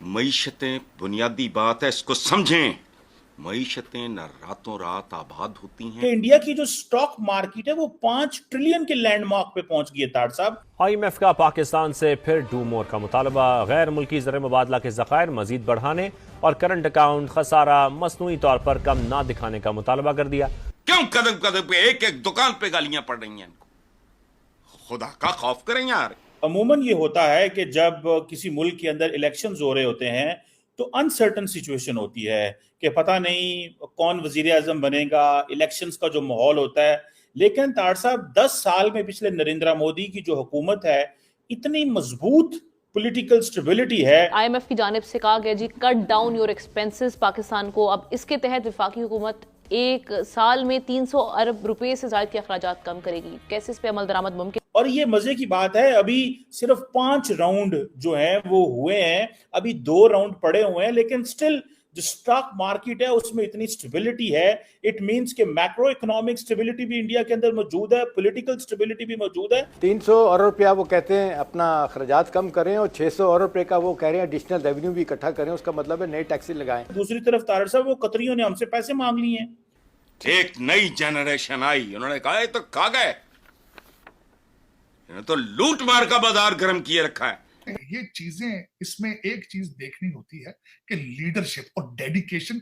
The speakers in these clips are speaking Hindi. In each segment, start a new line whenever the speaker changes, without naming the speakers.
मईशतें बुनियादी बात है, इसको समझें। मईशतें न रातों रात आबाद होती
कि
हैं।
इंडिया की जो स्टॉक मार्केट है वो 5 ट्रिलियन के लैंडमार्क पे पहुंच गई है ताड़ साहब।
IMF का पाकिस्तान से फिर डू मोर का मुतालबा, गैर मुल्की ज़र मुबादला के ज़खायर मजीद बढ़ाने और करंट अकाउंट खसारा मसनूई तौर पर कम ना दिखाने का मुतालबा कर दिया।
क्यों कदम कदम पे एक एक दुकान पे गालियां पड़ रही हैं इनको? खुदा का खौफ करें यार।
अमूमन ये होता है कि जब किसी मुल्क के अंदर इलेक्शंस हो रहे होते हैं तो अनसर्टन सिचुएशन होती है कि पता नहीं कौन वजीर आजम बनेगा, इलेक्शंस का जो माहौल होता है। लेकिन तार साहब 10 साल में पिछले नरेंद्र मोदी की जो हुकूमत है, इतनी मजबूत पॉलिटिकल स्टेबिलिटी है।
IMF की जानिब से कहा गया जी cut down your expenses Pakistan को। अब इसके तहत वफाकी हुकूमत एक साल में 300 अरब रुपए से ज्यादा के अखराजात कम करेगी। कैसे इस पे अमल दरामद मुमकिन?
और ये मजे की बात है, अभी सिर्फ 5 राउंड जो हैं वो हुए हैं, अभी 2 राउंड पड़े हुए हैं, लेकिन स्टिल जो स्टॉक मार्केट है उसमें इतनी स्टेबिलिटी है। इट मींस कि मैक्रो इकोनॉमिक स्टेबिलिटी भी इंडिया के अंदर मौजूद है, पॉलिटिकल स्टेबिलिटी भी मौजूद है।
300 अरब रुपया वो कहते हैं अपना अखराजात कम करें और 600 अरब रुपये का वो कह रहे हैं एडिशनल रेवेन्यू भी इकट्ठा करें। उसका मतलब है नई टैक्सेस लगाएं।
दूसरी तरफ तारड़ साहब, वो कतरियों ने हमसे पैसे मांग लिए हैं।
एक नई जनरेशन आई, उन्होंने कहा ये तो खा गए, इन्होंने तो लूट मार का बाजार गर्म किए रखा है।
ये चीजें, इसमें एक चीज देखनी होती है कि लीडरशिप और डेडिकेशन।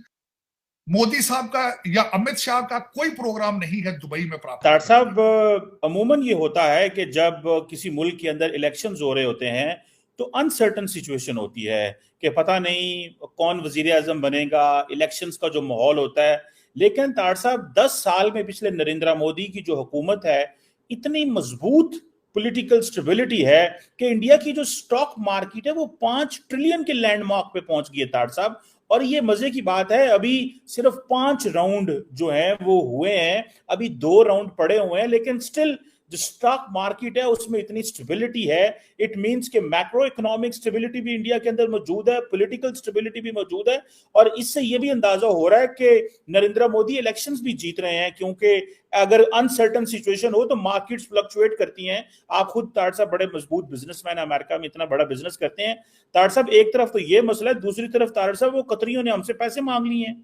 मोदी साहब का या अमित शाह का कोई प्रोग्राम नहीं है दुबई में प्राप्त।
तार साहब, अमूमन ये होता है कि जब किसी मुल्क के अंदर इलेक्शंस हो रहे होते हैं तो अनसर्टन सिचुएशन होती है कि पता नहीं कौन वजीर आजम बनेगा, इलेक्शंस का जो माहौल होता है। लेकिन तार साहब 10 साल में पिछले नरेंद्र मोदी की जो हुकूमत है, इतनी मजबूत पॉलिटिकल स्टेबिलिटी है कि इंडिया की जो स्टॉक मार्केट है वो 5 ट्रिलियन के लैंडमार्क पे पहुंच गई है तार साहब। और ये मजे की बात है, अभी सिर्फ 5 राउंड जो हैं वो हुए हैं, अभी 2 राउंड पड़े हुए हैं, लेकिन स्टिल जो स्टॉक मार्केट है उसमें इतनी स्टेबिलिटी है। इट मींस कि मैक्रो इकोनॉमिक स्टेबिलिटी भी इंडिया के अंदर मौजूद है, पॉलिटिकल स्टेबिलिटी भी मौजूद है। और इससे ये भी अंदाजा हो रहा है कि नरेंद्र मोदी इलेक्शंस भी जीत रहे हैं, क्योंकि अगर अनसर्टन सिचुएशन हो तो मार्केट्स फ्लक्चुएट करती हैं। आप खुद ताड़ साहब बड़े मजबूत बिजनेसमैन, अमेरिका में इतना बड़ा बिजनेस करते हैं। ताड़ साहब, एक तरफ तो ये मसला है, दूसरी तरफ ताड़ साहब वो कतरियों ने हमसे पैसे मांग लिए हैं।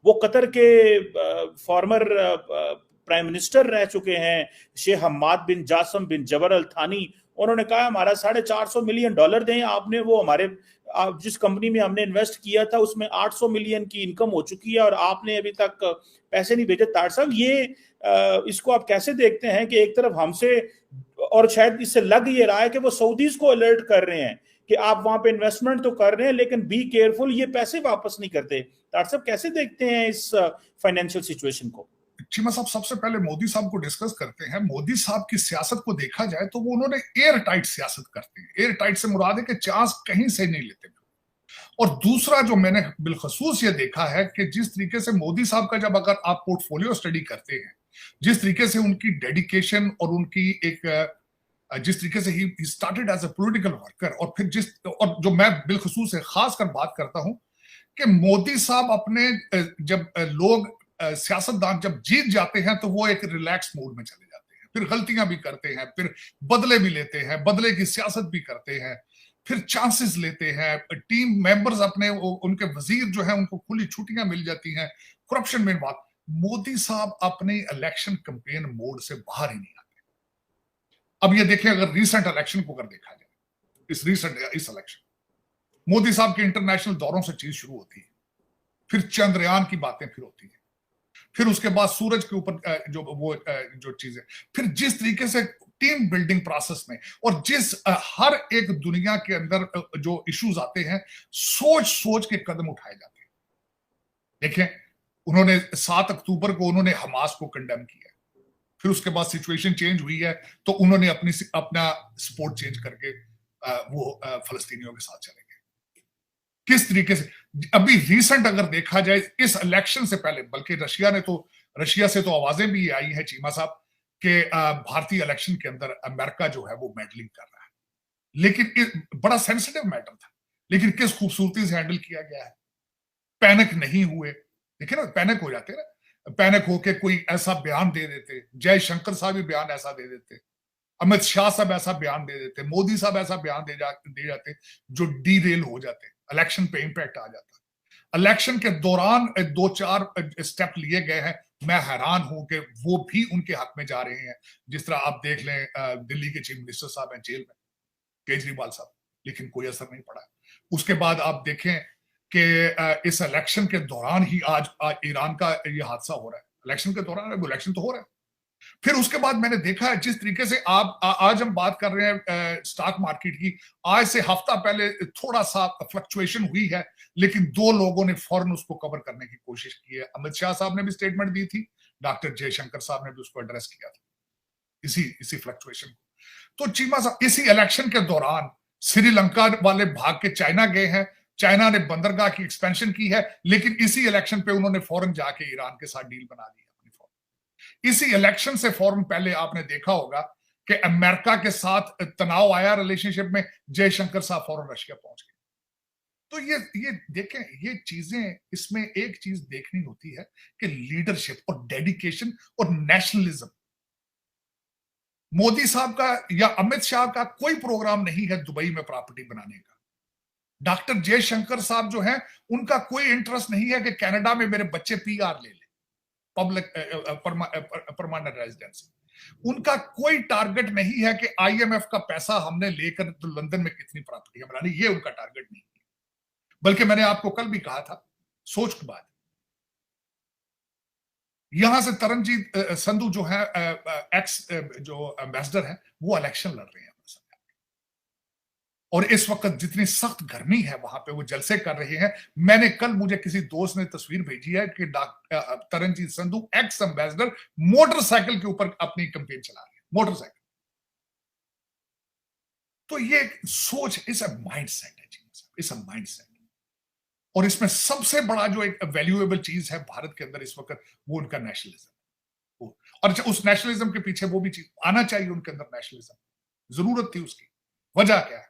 वो कतर के फॉर्मर प्राइम मिनिस्टर रह चुके हैं, शेख हम्माद बिन जासम बिन जबर अल थानी। उन्होंने कहा हमारा $450 मिलियन दें आपने। वो हमारे जिस कंपनी में हमने इन्वेस्ट किया था उसमें 800 मिलियन की इनकम हो चुकी है और आपने अभी तक पैसे नहीं भेजे। ताड़ साहब, ये इसको आप कैसे देखते हैं कि एक तरफ हमसे, और शायद इससे लग ये रहा है कि वो सऊदीज को अलर्ट कर रहे हैं कि आप वहां पे इन्वेस्टमेंट तो कर रहे हैं लेकिन बी केयरफुल, ये पैसे वापस नहीं करते। ताड़ साहब, कैसे देखते हैं इस फाइनेंशियल सिचुएशन को?
चीमा साहब, सबसे पहले मोदी साहब को डिस्कस करते हैं। मोदी साहब की सियासत को देखा जाए तो वो उन्होंने एयर टाइट सियासत करते हैं। एयर टाइट से मुराद है कि चांस कहीं से नहीं लेते। और दूसरा जो मैंने बिलखसूस ये देखा है कि जिस तरीके से मोदी साहब का, जब अगर आप पोर्टफोलियो स्टडी करते हैं, जिस तरीके से उनकी डेडिकेशन और उनकी एक जिस तरीके से ही started as a political worker, और फिर और जो मैं बिलखसूस से खास कर बात करता हूं कि मोदी साहब अपने जब लोग सियासतदान जब जीत जाते हैं तो वो एक रिलैक्स मूड में चले जाते हैं, फिर गलतियां भी करते हैं, फिर बदले भी लेते हैं, बदले की सियासत भी करते हैं, फिर चांसेस लेते हैं। टीम मेंबर्स अपने, उनके वजीर जो है उनको खुली छुट्टियां मिल जाती हैं, करप्शन में बात। मोदी साहब अपने इलेक्शन कैंपेन मोड से बाहर ही नहीं आते। अब ये देखें, अगर रीसेंट इलेक्शन को अगर देखा जाए, इस इलेक्शन मोदी साहब के इंटरनेशनल दौरों से चीज शुरू होती है, फिर चंद्रयान की बातें फिर होती है, फिर उसके बाद सूरज के ऊपर जो चीजें, फिर जिस तरीके से टीम बिल्डिंग प्रोसेस में, और जिस हर एक दुनिया के अंदर जो इश्यूज आते हैं, सोच सोच के कदम उठाए जाते हैं। देखें, उन्होंने 7 अक्टूबर को उन्होंने हमास को कंडेम किया, फिर उसके बाद सिचुएशन चेंज हुई है तो उन्होंने अपना सपोर्ट चेंज करके वो फलस्तीनियों के साथ चले गए। किस तरीके से अभी रिसेंट अगर देखा जाए इस इलेक्शन से पहले, बल्कि रशिया से तो आवाजें भी आई है चीमा साहब कि भारतीय इलेक्शन के अंदर अमेरिका जो है वो मेडलिंग कर रहा है, लेकिन बड़ा सेंसिटिव मैटर था, लेकिन किस खूबसूरती से हैंडल किया गया है। पैनिक नहीं हुए। देखिए ना, पैनिक हो जाते ना, पैनिक होके कोई ऐसा बयान दे देते, जयशंकर साहब भी बयान ऐसा दे देते, अमित शाह साहब ऐसा बयान दे देते, मोदी साहब ऐसा बयान दे जाते जो डीरेल हो जाते। इलेक्शन पे इंपैक्ट आ जाता है। इलेक्शन के दौरान 2-4 स्टेप लिए गए हैं, मैं हैरान हूं कि वो भी उनके हक में जा रहे हैं। जिस तरह आप देख लें, दिल्ली के चीफ मिनिस्टर साहब हैं जेल में, केजरीवाल साहब, लेकिन कोई असर नहीं पड़ा। उसके बाद आप देखें कि इस इलेक्शन के दौरान ही आज ईरान का ये हादसा हो रहा है। इलेक्शन के दौरान, इलेक्शन तो हो रहा है। फिर उसके बाद मैंने देखा है जिस तरीके से आज हम बात कर रहे हैं स्टॉक मार्केट की, आज से हफ्ता पहले थोड़ा सा फ्लक्चुएशन हुई है, लेकिन 2 लोगों ने फौरन उसको कवर करने की कोशिश की है। अमित शाह साहब ने भी स्टेटमेंट दी थी, डॉक्टर जयशंकर साहब ने भी उसको एड्रेस किया था, इसी फ्लक्चुएशन को। तो चीमा साहब इसी इलेक्शन के दौरान श्रीलंका वाले भाग के चाइना गए हैं, चाइना ने बंदरगाह की एक्सपेंशन की है, लेकिन इसी इलेक्शन पे उन्होंने फौरन जाके ईरान के साथ डील बना ली अपनी फौरन। इसी इलेक्शन से फौरन पहले आपने देखा होगा कि अमेरिका के साथ तनाव आया रिलेशनशिप में, जयशंकर साहब फौरन रशिया पहुंच गए। तो ये देखें, ये चीजें, इसमें एक चीज देखनी होती है कि लीडरशिप और डेडिकेशन और नेशनलिज्म। मोदी साहब का या अमित शाह का कोई प्रोग्राम नहीं है दुबई में प्रॉपर्टी बनाने का। डॉक्टर जयशंकर साहब जो हैं, उनका कोई इंटरेस्ट नहीं है कि कनाडा में मेरे बच्चे पीआर ले लें, पब्लिक परमानेंट रेजिडेंसी। उनका कोई टारगेट नहीं है कि आईएमएफ का पैसा हमने लेकर तो लंदन में कितनी प्रॉपर्टी बनानी, ये उनका टारगेट नहीं है। बल्कि मैंने आपको कल भी कहा था, सोच की बात, यहां से तरनजीत संधू जो है एक्स जो एम्बेसडर है, वो इलेक्शन लड़ रहे हैं। और इस वक्त जितनी सख्त गर्मी है वहां पे वो जलसे कर रहे हैं। मैंने कल, मुझे किसी दोस्त ने तस्वीर भेजी है कि Taranjit Sandhu ex ambassador motorcycle के ऊपर अपनी कैंपेन चला रहे हैं, मोटरसाइकिल। तो ये सोच इस माइंडसेट है, इस माइंडसेट। और इसमें सबसे बड़ा जो एक वैल्यूएबल चीज है भारत के अंदर इस वक्त, वो उनका नेशनलिज्म। और उस नेशनलिज्म के पीछे वो भी चीज आना चाहिए उनके अंदर, नेशनलिज्म जरूरत थी उसकी। वजह क्या है?